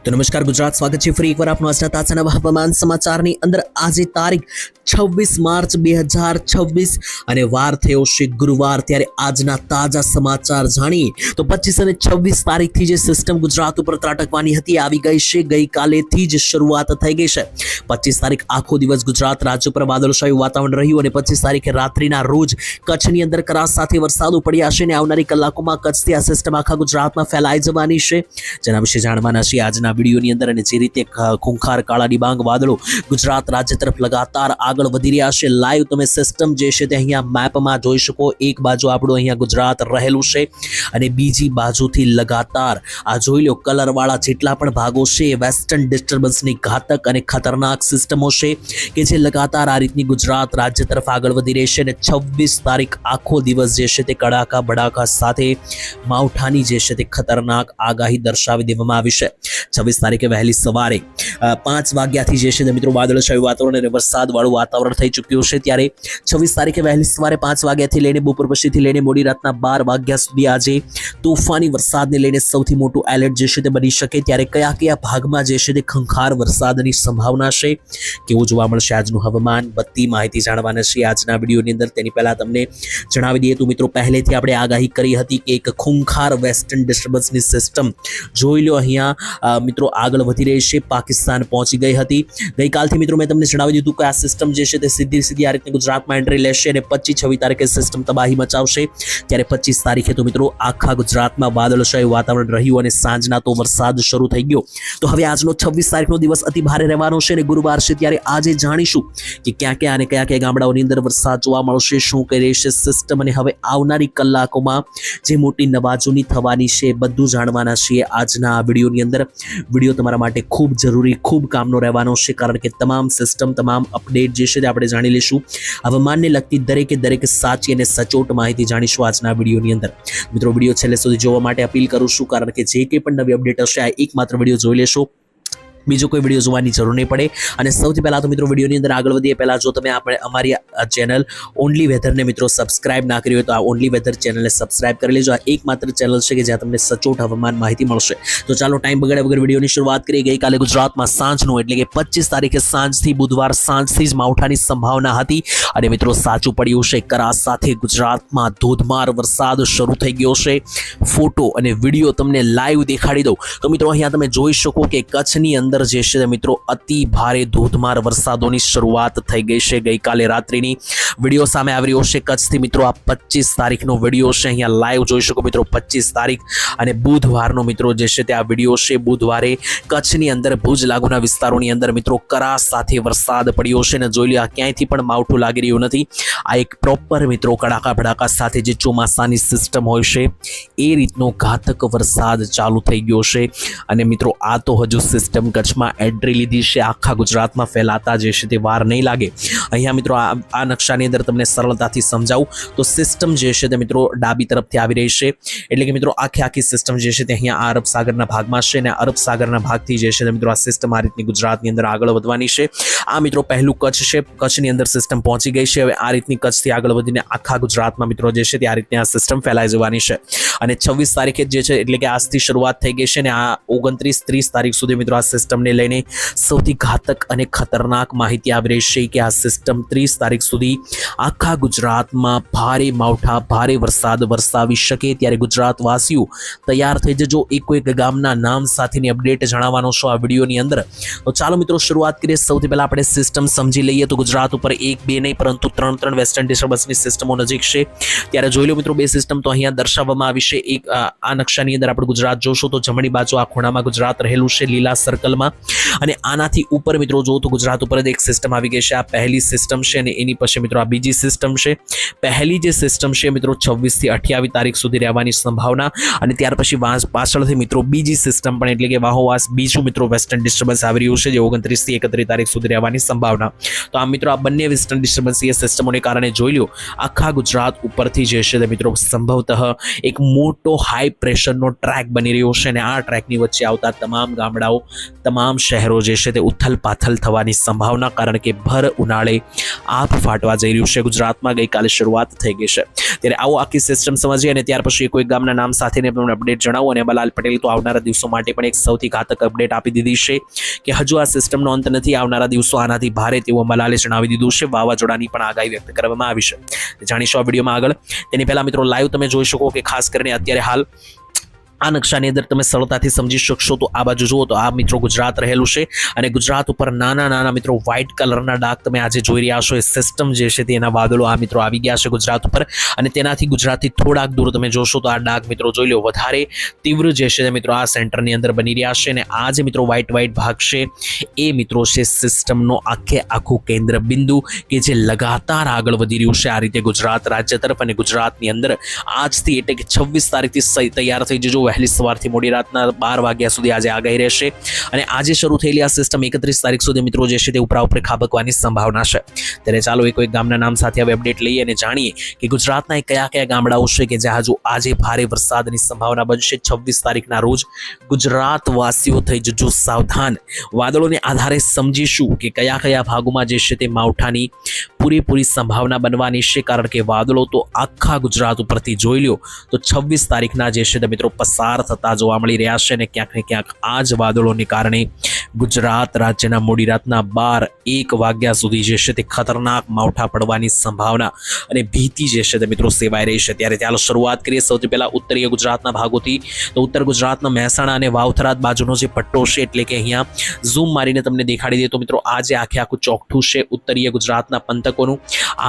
તો નમસ્કાર ગુજરાત, સ્વાગત છે ફરી એકવાર આપનું આજના તાજા નવા હવામાન સમાચારની અંદર. આજે તારીખ 26 માર્ચ 2026 અને વાર થયો છે ગુરુવાર. ત્યારે આજના તાજા સમાચાર જાણીએ તો 25 અને 26 તારીખથી જે સિસ્ટમ ગુજરાત ઉપર ત્રાટકવાની હતી આવી ગઈ છે. ગઈકાલેથી જ શરૂઆત થઈ ગઈ છે. 25 તારીખ આખો દિવસ ગુજરાત રાજ્ય પર વાદળછાયું વાતાવરણ રહ્યું અને 25 તારીખે રાત્રિના રોજ કચ્છની અંદર કરા સાથે વરસાદ પડ્યા છે અને આવનારી કલાકોમાં કચ્છથી આ સિસ્ટમ આખા ગુજરાતમાં ફેલાઈ જવાની છે, જેના વિશે જાણવાના છે આજના વિડીયોની અંદર. અને જે રીતે ખૂંખાર કાળા ડિબાંગ વાદળો ગુજરાત રાજ્ય તરફ લગાતાર આગળ વધી રહ્યા છે, લાઈવ તમે સિસ્ટમ જે છે તે અહીંયા મેપમાં જોઈ શકો. એક બાજુ આપણું અહીંયા ગુજરાત રહેલું છે અને બીજી બાજુથી લગાતાર આ જોઈ લો કલરવાળા જેટલા પણ ભાગો છે વેસ્ટર્ન ડિસ્ટર્બન્સની ઘાતક અને ખતરનાક સિસ્ટમો છે કે જે લગાતાર આ રીતની ગુજરાત રાજ્ય તરફ આગળ વધી રહી છે. અને 26 તારીખ આખો દિવસ જે છે તે કડાકા ભડાકા સાથે માવઠાની જે છે તે ખતરનાક આગાહી દર્શાવી દેવામાં આવી છે. 26 તારીખે વહેલી સવારે 5 વાગ્યાથી જે છે તે મિત્રો વાદળછાયું વાતાવરણ અને વરસાદવાળું વાતાવરણ થઈ ચૂક્યું છે. ત્યારે 26 તારીખે વહેલી સવારે 5 વાગ્યાથી લઈને બપોર પછીથી લઈને મોડી રાતના 12 વાગ્યા સુધી આજે તોફાની વરસાદને લઈને સૌથી મોટું એલર્ટ જે છે તે બની શકે. ત્યારે કયા કયા ભાગમાં જે છે તે ખંખાર વરસાદની સંભાવના છે, કેવું જોવા મળશે આજનું હવામાન, બધી માહિતી જાણવાના છે આજના વિડીયોની અંદર. તેની પહેલા તમને જણાવી દઈએ તો મિત્રો પહેલેથી આપણે આગાહી કરી હતી કે એક ખૂંખાર વેસ્ટર્ન ડિસ્ટર્બન્સની સિસ્ટમ જોઈ લો અહીંયા મિત્રો આગળ વધી રહી છે, પાકિસ્તાન પહોંચી ગઈ હતી. ગઈકાલથી મિત્રો મેં તમને જણાવી દીધું કે આ સિસ્ટમ જે છે તે સીધી આ રીતે ગુજરાતમાં એન્ટ્રી લેશે અને 25-26 તારીખે સિસ્ટમ તબાહી મચાવશે. ત્યારે 25 તારીખે તો મિત્રો આખા ગુજરાતમાં વાદળછાયું વાતાવરણ રહ્યું અને સાંજના તો વરસાદ શરૂ થઈ ગયો. તો હવે આજનો 26 તારીખનો દિવસ અતિ ભારે રહેવાનો છે અને ગુરુવાર છે. ત્યારે આજે જાણીશું કે ક્યાં ક્યાં અને કયા કયા ગામડાઓની અંદર વરસાદ જોવા મળશે, શું કરી રહી છે સિસ્ટમ, અને હવે આવનારી કલાકોમાં જે મોટી નવાજોની થવાની છે બધું જાણવાના છીએ આજના વિડીયોની અંદર. વિડીયો તમારા માટે ખૂબ જરૂરી, ખૂબ કામનો રહેવાનો છે, કારણ કે તમામ સિસ્ટમ, તમામ અપડેટ જે છે તે આપણે જાણી લઈશું. હવામાનને લગતી દરેક સાચી અને સચોટ માહિતી જાણીશું આજના વિડીયોની અંદર. મિત્રો વિડીયો છેલ્લે સુધી જોવા માટે અપીલ કરું છું, કારણ કે જે કંઈ પણ નવી અપડેટ હશે આ એકમાત્ર વિડીયો જોઈ લેશો, બીજો કોઈ વિડીયો જોવાની જરૂર નહીં પડે. અને સૌથી પહેલાં તો મિત્રો વિડીયોની અંદર આગળ વધીએ પહેલાં જો તમે આપણે અમારી ચેનલ ઓનલી વેધરને મિત્રો સબસ્ક્રાઇબ ના કરી હોય તો આ ઓનલી વેધર ચેનલને સબસ્ક્રાઇબ કરી લેજો. આ એકમાત્ર ચેનલ છે કે જ્યાં તમને સચોટ હવામાન માહિતી મળશે. તો ચાલો ટાઈમ બગાડ્યા વગર વિડીયોની શરૂઆત કરીએ. ગઈકાલે ગુજરાતમાં સાંજનું એટલે કે 25 તારીખે સાંજથી બુધવાર સાંજથી જ માવઠાની સંભાવના હતી અને મિત્રો સાચું પડ્યું છે. કરા સાથે ગુજરાતમાં ધોધમાર વરસાદ શરૂ થઈ ગયો છે. ફોટો અને વિડીયો તમને લાઈવ દેખાડી દઉં તો મિત્રો અહીંયા તમે જોઈ શકો કે કચ્છની અંદર જે છે મિત્રો અતિ ભારે ધોધમાર વરસાદોની શરૂઆત થઈ ગઈ છે. ગઈકાલે રાત્રિની વિડીયો સામે આવી રહ્યો છે કચ્છથી. મિત્રો આ 25 તારીખનો વિડીયો છે, અહીંયા લાઈવ જોઈ શકો મિત્રો 25 તારીખ અને બુધવારનો મિત્રો જે છે તે આ વિડીયો છે. બુધવારે કચ્છની અંદર ભુજ લાગુના વિસ્તારોની અંદર મિત્રો કરા સાથે વરસાદ પડ્યો છે અને જોઈ લો આ ક્યાંયથી પણ માવઠું લાગી રહ્યું નથી. આ એક પ્રોપર મિત્રો કડાકા ભડાકા સાથે જે ચોમાસાની સિસ્ટમ હોય છે એ રીતનો ઘાતક વરસાદ ચાલુ થઈ ગયો છે. અને મિત્રો આ તો હજુ સિસ્ટમ કચ્છમાં એન્ટ્રી લીધી છે, આખા ગુજરાતમાં ફેલાતા જે છે તે વાર નહીં લાગે. અહીંયા મિત્રો આ નકશાની અંદર તમને સરળતાથી સમજાવું તો સિસ્ટમ જે છે તે મિત્રો ડાબી તરફથી આવી રહી છે, એટલે કે મિત્રો આખી સિસ્ટમ જે છે તે અહીંયા આ અરબ સાગરના ભાગમાં છે અને અરબ સાગરના ભાગથી જે છે તે મિત્રો આ સિસ્ટમ આ રીતની ગુજરાતની અંદર આગળ વધવાની છે. આ મિત્રો પહેલું કચ્છ છે, કચ્છની અંદર સિસ્ટમ પહોંચી ગઈ છે. હવે આ રીતની કચ્છથી આગળ વધીને આખા ગુજરાતમાં મિત્રો જે છે તે આ રીતની આ સિસ્ટમ ફેલાઈ જવાની છે. અને 26 તારીખે જે છે એટલે કે આજથી શરૂઆત થઈ ગઈ છે અને આ 29-30 તારીખ સુધી મિત્રો આ સિસ્ટમને લઈને સૌથી ઘાતક અને ખતરનાક માહિતી આવી રહી છે કે આ સિસ્ટમ 30 તારીખ સુધી આખા ગુજરાતમાં ભારે માવઠા, ભારે વરસાદ વરસાવી શકે. ત્યારે ગુજરાતવાસીઓ તૈયાર થઈ જજો. એક ગામના નામ સાથેની અપડેટ જણાવવાનો છો આ વિડીયોની અંદર. તો ચાલો મિત્રો શરૂઆત કરીએ. સૌથી પહેલા આપણે સિસ્ટમ સમજી લઈએ તો ગુજરાત ઉપર 1-2 નહીં પરંતુ 3 વેસ્ટર્ન ડિસ્ટર્બન્સની સિસ્ટમો નજીક છે. ત્યારે જોઈ લો મિત્રો બે સિસ્ટમ તો અહીંયા દર્શાવવામાં આવી છે. એક આ નકશાની અંદર આપણે ગુજરાત જોશો તો જમણી બાજુ આ ખૂણામાં ગુજરાત રહેલું છે લીલા સર્કલમાં, અને આનાથી ઉપર મિત્રો જો તો ગુજરાત ઉપર એક સિસ્ટમ આવી ગઈ છે. આ પહેલી સિસ્ટમ છે અને એની પછી મિત્રો આ બીજી સિસ્ટમ છે. પહેલી જે સિસ્ટમ છે મિત્રો 26 થી 28 તારીખ સુધી રહેવાની સંભાવના, અને ત્યાર પછી પાછળથી મિત્રો બીજી સિસ્ટમ પણ એટલે કે વાહોવાસ બીજું મિત્રો વેસ્ટર્ન ડિસ્ટર્બન્સ આવી રહ્યું છે જે 29 થી 31 તારીખ સુધી રહેવાની સંભાવના. તો આ મિત્રો આ બંને વેસ્ટર્ન ડિસ્ટર્બન્સ એ સિસ્ટમોને કારણે જોઈ લો આખા ગુજરાત ઉપરથી જે છે તે મિત્રો સંભવતઃ એક મોટો હાઈ પ્રેશરનો ટ્રેક બની રહ્યો છે અને આ ટ્રેકની વચ્ચે આવતા તમામ ગામડાઓ, તમામ શહેરો જે છે તે ઉથલ પાથલ થવાની સંભાવના, કારણ કે ભર ઉનાળે આભ ફાટવા જઈ રહ્યું છે. ગુજરાતમાં ગઈકાલે શરૂઆત થઈ ગઈ છે. ત્યારે આવો આખી સિસ્ટમ સમજીએ અને ત્યાર પછી કોઈ ગામના નામ સાથેને પણ અપડેટ જણાવો. અને અંબાલાલ પટેલ તો આવનારા દિવસો માટે પણ એક સૌથી ઘાતક અપડેટ આપી દીધી છે કે હજુ આ સિસ્ટમનો અંત નથી, આવનારા દિવસો આનાથી ભારે તેવું અંબાલાલે જણાવી દીધું છે. વાવાઝોડાની પણ આગાહી વ્યક્ત કરવામાં આવી છે. જાણીશું આ વિડીયોમાં આગળ. તેની પહેલા મિત્રો લાઈવ તમે જોઈ શકો કે ખાસ કરીને અત્યારે હાલ આ નકશાની અંદર તમે સરળતાથી સમજી શકશો. તો આ બાજુ જુઓ તો આ મિત્રો ગુજરાત રહેલું છે અને ગુજરાત ઉપર નાના નાના મિત્રો વ્હાઇટ કલરના ડાઘ તમે આજે જોઈ રહ્યા છો. એ સિસ્ટમ જે છે તેના વાદળો આ મિત્રો આવી ગયા છે ગુજરાત ઉપર, અને તેનાથી ગુજરાતથી થોડાક દૂર તમે જોશો તો આ ડાઘ મિત્રો જોઈ લો વધારે તીવ્ર જે છે મિત્રો આ સેન્ટરની અંદર બની રહ્યા છે. અને આ જે મિત્રો વ્હાઇટ ભાગ છે એ મિત્રો છે સિસ્ટમનો આખું કેન્દ્ર બિંદુ કે જે લગાતાર આગળ વધી રહ્યું છે આ રીતે ગુજરાત રાજ્ય તરફ. અને ગુજરાતની અંદર આજથી એટલે કે 26 તારીખથી તૈયાર થઈ જજો. વહેલી સવારથી મોડી રાતના 12 વાગ્યા સુધી આજે આગાહી રહેશે. અને આજે શરૂ થયેલી આ સિસ્ટમ 31 તારીખ સુધી મિત્રો જે છે તે ઉપરા ઉપર ખાબકવાની સંભાવના છે. ત્યારે ચાલો એક ગામના નામ સાથે હવે અપડેટ લઈએ અને જાણીએ કે ગુજરાતના કયા ગામડાઓ છે કે જ્યાં હજુ આજે ભારે વરસાદની સંભાવના બનશે. 26 તારીખના રોજ ગુજરાત વાસીઓ થઈ જજો સાવધાન. વાદળોને આધારે સમજીશું કે કયા ભાગોમાં જે છે તે માવઠાની પૂરેપૂરી સંભાવના બનવાની છે, કારણ કે વાદળો તો આખા ગુજરાત ઉપરથી જોઈ લો તો 26 તારીખના જે છે તે મિત્રો પસાર થતા જોવા મળી રહ્યા છે. અને ક્યાંક ને ક્યાંક આ જ વાદળોને કારણે ગુજરાત રાજ્યના મોડી રાતના 12-1 વાગ્યા સુધી જે છે તે ખતરનાક માવઠા પડવાની સંભાવના અને ભીતિ જે છે તે મિત્રો સેવાઈ રહી છે. ત્યારે ચાલો શરૂઆત કરીએ સૌથી પહેલા ઉત્તરીય ગુજરાતના ભાગોથી. તો ઉત્તર ગુજરાતના મહેસાણા અને વાવથરાદ બાજુનો જે પટ્ટો છે, એટલે કે અહીંયા ઝૂમ મારીને તમને દેખાડી દે તો મિત્રો આ જે આખું ચોકઠું છે ઉત્તરીય ગુજરાતના પંથકોનું,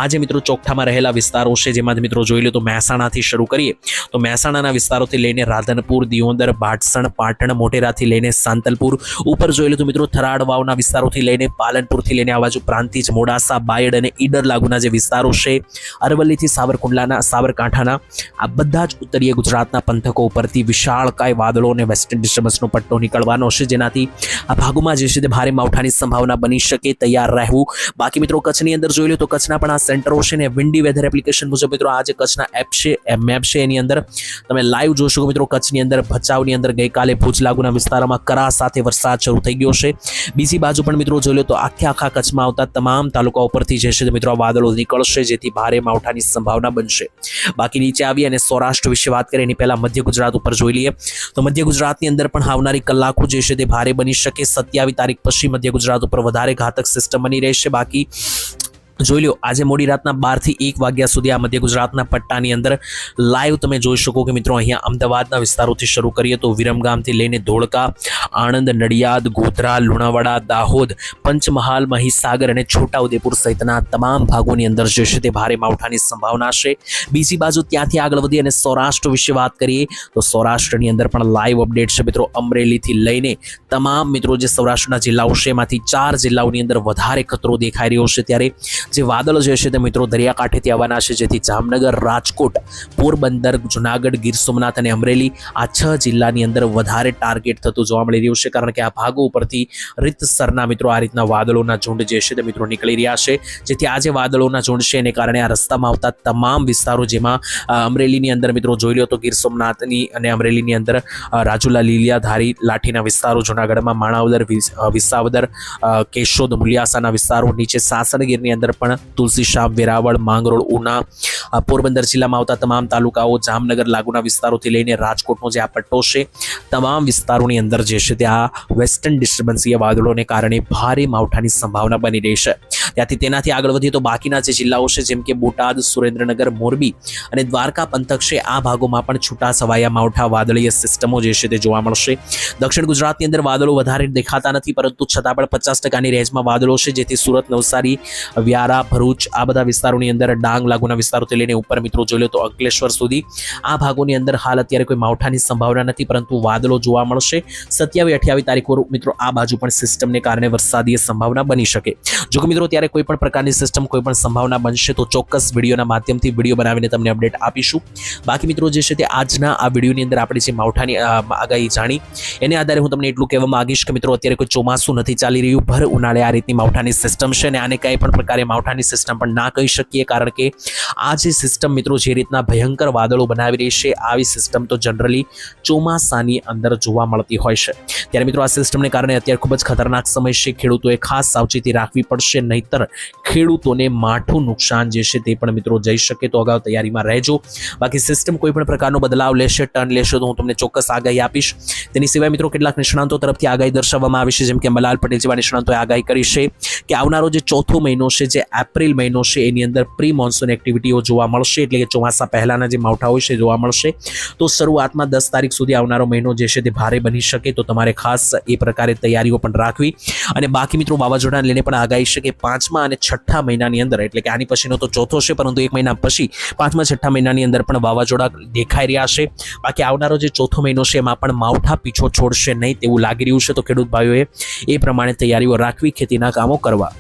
આ જે મિત્રો ચોકઠામાં રહેલા વિસ્તારો છે જેમાં મિત્રો જોઈ લો તો મહેસાણાથી શરૂ કરીએ તો મહેસાણાના વિસ્તારોથી લઈને રાધનપુર, દિયોદર, ભાટસણ, પાટણ, મોટેરાથી લઈને સાંતલપુર, ઉપર જોઈ લો તો મિત્રો થરાદ વાવના વિસ્તારોથી લઈને પાલનપુરથી લઈને આ બાજુ પ્રાંતિજ, મોડાસા, બાયડ અને ઈડર લાગુના જે વિસ્તારો છે, અરવલ્લીથી સાબરકાંઠાના આ બધા જ ઉત્તરીય ગુજરાતના પંથકો ઉપરથી વિશાળકાય વાદળો અને વેસ્ટર્ન ડિસ્ટર્બન્સનો પટ્ટો નીકળવાનો છે, જેનાથી આ ભાગોમાં જે છે તે ભારે માવઠાની સંભાવના બની શકે. તૈયાર રહેવું. બાકી મિત્રો કચ્છની અંદર જોઈ લો તો કચ્છના પણ આ સેન્ટરો છે ને વિન્ડી વેધર એપ્લિકેશન મુજબ મિત્રો આ જે કચ્છના મેપ છે એની અંદર તમે લાઈવ જોશો મિત્રો કચ્છની અંદર ભચાઉની અંદર ગઈકાલે ભુજ લાગુના વિસ્તારોમાં કરા સાથે વરસાદ શરૂ થઈ ગયો છે. બીજી બાજુ પણ મિત્રો જોઈ લો તો આખા કચ્છમાં આવતા તમામ તાલુકા ઉપરથી જે છે મિત્રો વાદળો નીકળશે, જેથી ભારે માવઠાની સંભાવના બનશે. બાકી નીચે આવી અને સૌરાષ્ટ્ર વિશે વાત કરીએ એની પહેલા મધ્ય ગુજરાત ઉપર જોઈ લઈએ તો મધ્ય ગુજરાતની અંદર પણ આવનારી કલાકો જે છે તે ભારે બની શકે. 27 તારીખ પછી મધ્ય ગુજરાત ઉપર વધારે ઘાતક સિસ્ટમ બની રહેશે. બાકી જોઈ લો આજે મોડી રાતના 12 થી 1 વાગ્યા સુધી આ મધ્ય ગુજરાતના પટ્ટાની અંદર લાઈવ તમે જોઈ શકો કે મિત્રો અહીંયા અમદાવાદના વિસ્તારોથી શરૂ કરીએ તો વિરમગામથી લઈને ધોળકા, આણંદ, નડિયાદ, ગોધરા, લુણાવાડા, દાહોદ, પંચમહાલ, મહીસાગર અને છોટાઉદેપુર સહિતના તમામ ભાગોની અંદર જે છે તે ભારે માવઠાની સંભાવના છે. બીજી બાજુ ત્યાંથી આગળ વધી અને સૌરાષ્ટ્ર વિશે વાત કરીએ તો સૌરાષ્ટ્રની અંદર પણ લાઈવ અપડેટ છે મિત્રો. અમરેલીથી લઈને તમામ મિત્રો જે સૌરાષ્ટ્રના જિલ્લાઓ છે એમાંથી 4 જિલ્લાઓની અંદર વધારે ખતરો દેખાઈ રહ્યો છે. ત્યારે જે વાદળો જે છે તે મિત્રો દરિયાકાંઠેથી આવવાના છે, જેથી જામનગર, રાજકોટ, પોરબંદર, જુનાગઢ, ગીર સોમનાથ અને અમરેલી આ 6 જિલ્લાની અંદર વધારે ટાર્ગેટ થતું જોવા મળી રહ્યું છે, કારણ કે આ ભાગો ઉપરથી રીતસરના મિત્રો આ રીતના વાદળોના ઝુંડ જે છે તે મિત્રો નીકળી રહ્યા છે. જેથી આ જે વાદળોના ઝુંડ છે એને કારણે આ રસ્તામાં આવતા તમામ વિસ્તારો, જેમાં અમરેલીની અંદર મિત્રો જોઈ લો તો ગીર સોમનાથની અને અમરેલીની અંદર રાજુલા, લીલિયા, ધારી, લાઠીના વિસ્તારો, જુનાગઢમાં માણાવદર, વિસાવદર, કેશોદ, મુલિયાસાના વિસ્તારો, નીચે સાસણગીરની અંદર પણ તુલસીશામ, વેરાવળ, માંગરોળ, ઉના, પોરબંદર જિલ્લામાં આવતા તમામ તાલુકાઓ, જામનગર લાગુના વિસ્તારોથી લઈને રાજકોટનો જે આ પટ્ટો છે તમામ વિસ્તારોની અંદર જે છે ત્યાં વેસ્ટર્ન ડિસ્ટર્બન્સીય વાદળોને કારણે ભારે માવઠાની સંભાવના બની રહી છે. ત્યાંથી તેનાથી આગળ વધીએ તો બાકીના જે જિલ્લાઓ છે જેમ કે બોટાદ, સુરેન્દ્રનગર, મોરબી અને દ્વારકા પંથક છે આ ભાગોમાં પણ છૂટા છવાયા માવઠા વાદળીય સિસ્ટમો જે છે તે જોવા મળશે. દક્ષિણ ગુજરાતની અંદર વાદળો વધારે દેખાતા નથી, પરંતુ છતાં પણ 50%ની રેન્જમાં વાદળો છે, જેથી સુરત, નવસારી, વ્યારા, ભરૂચ આ બધા વિસ્તારોની અંદર, ડાંગ લાગુના વિસ્તારોથી લઈને ઉપર મિત્રો જોઈ લો તો અંકલેશ્વર સુધી આ ભાગોની અંદર હાલ અત્યારે કોઈ માવઠાની સંભાવના નથી, પરંતુ વાદળો જોવા મળશે. 27-28 તારીખ મિત્રો આ બાજુ પણ સિસ્ટમને કારણે વરસાદીય સંભાવના બની શકે. જો કે મિત્રો ત્યારે કોઈ પણ પ્રકારની સિસ્ટમ, કોઈ પણ સંભાવના બનશે તો ચોક્કસ વિડીયોના માધ્યમથી વિડીયો બનાવીને તમને અપડેટ આપીશું. બાકી મિત્રો જે છે તે આજના આ વિડીયોની અંદર આપણે જે માવઠાની આગાહી જાણી એને આધારે હું તમને એટલું કહેવા માંગીશ કે મિત્રો અત્યારે કોઈ ચોમાસું નથી ચાલી રહ્યું, ભર ઉનાળે આ રીતની માવઠાની સિસ્ટમ છે અને આને કંઈ પણ પ્રકારે માવઠાની સિસ્ટમ પણ ના કહી શકીએ, કારણ કે આ જે સિસ્ટમ મિત્રો જે રીતના ભયંકર વાદળો બનાવી રહી છે, આવી સિસ્ટમ તો જનરલી ચોમાસાની અંદર જોવા મળતી હોય છે. ત્યારે મિત્રો આ સિસ્ટમને કારણે અત્યારે ખૂબ જ ખતરનાક સમય છે. ખેડૂતોએ ખાસ સાવચેતી રાખવી પડશે, નહીતર ખેડૂતોને માઠું નુકસાન જે છે તે પણ મિત્રો જઈ શકે. તો અગાઉ તૈયારીમાં રહેજો. બાકી સિસ્ટમ કોઈ પણ પ્રકારનો બદલાવ લેશે, ટર્ન લેશે, તો હું તમને ચોક્કસ આગાહી આપીશ. તેની સિવાય મિત્રો કેટલાક નિષ્ણાંતો તરફથી આગાહી દર્શાવવામાં આવી છે, જેમ કે મલાલ પટેલ જેવા નિષ્ણાંતોએ આગાહી કરી છે કે આવનારો જે ચોથો મહિનો છે, જે એપ્રિલ મહિનો છે, એની અંદર પ્રી મોન્સૂન એક્ટિવિટીઓ જોવા મળશે, એટલે કે ચોમાસા પહેલાના જે માવઠા હોય છે જોવા મળશે. તો શરૂઆતમાં 10 તારીખ સુધી આવનારો મહિનો જે છે તે ભારે બની શકે, તો તમારે ખાસ એ પ્રકારે તૈયારીઓ પણ રાખવી. અને બાકી મિત્રો વાવાઝોડાને લઈને પણ આગાહી છે કે 5મા અને 6ઠા મહિનાની અંદર, એટલે કે આની પછીનો તો ચોથો છે, પરંતુ 1 મહિના પછી 5મા 6ઠા મહિનાની અંદર પણ વાવાઝોડા દેખાઈ રહ્યા છે. બાકી આવનારો જે ચોથો મહિનો છે એમાં પણ માવઠા પીછો છોડશે નહીં તેવું લાગી રહ્યું છે. તો ખેડૂત ભાઈઓએ એ પ્રમાણે તૈયારીઓ રાખવી, ખેતીના કામો કરવા.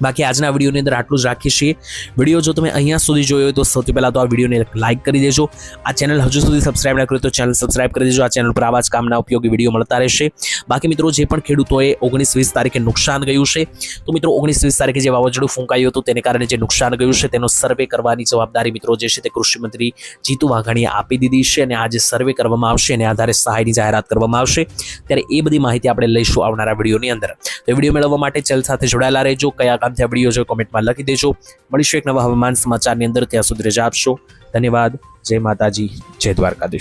બાકી આજના વિડીયોની અંદર આટલું જ રાખીએ છીએ. વિડીયો જો તમે અહીંયા સુધી જોયો હોય તો સૌથી પહેલાં તો આ વિડીયોને લાઇક કરી દેજો. આ ચેનલ હજુ સુધી સબસ્ક્રાઇબ ના કર્યું તો ચેનલ સબસ્ક્રાઇબ કરી દેજો. આ ચેનલ પર આવા જ કામના ઉપયોગી વિડીયો મળતા રહેશે. બાકી મિત્રો જે પણ ખેડૂતોએ 19-20 તારીખે નુકસાન ગયું છે, તો મિત્રો 19-20 તારીખે જે વાવાઝોડું ફૂંકાયું હતું તેને કારણે જે નુકસાન ગયું છે તેનો સર્વે કરવાની જવાબદારી મિત્રો જે છે તે કૃષિમંત્રી જીતુ વાઘાણીએ આપી દીધી છે. અને આ જે સર્વે કરવામાં આવશે એને આધારે સહાયની જાહેરાત કરવામાં આવશે. ત્યારે એ બધી માહિતી આપણે લઈશું આવનારા વિડીયોની અંદર. તો વિડીયો મેળવવા માટે ચેનલ સાથે જોડાયેલા રહેજો. કયા કામથી આ વિડીયો જો કોમેન્ટમાં લખી દેજો. મળીશું એક નવા હવામાન સમાચારની અંદર. ત્યાં સુધી રજા આપશો. ધન્યવાદ. જય માતાજી, જય દ્વારકાધીશ.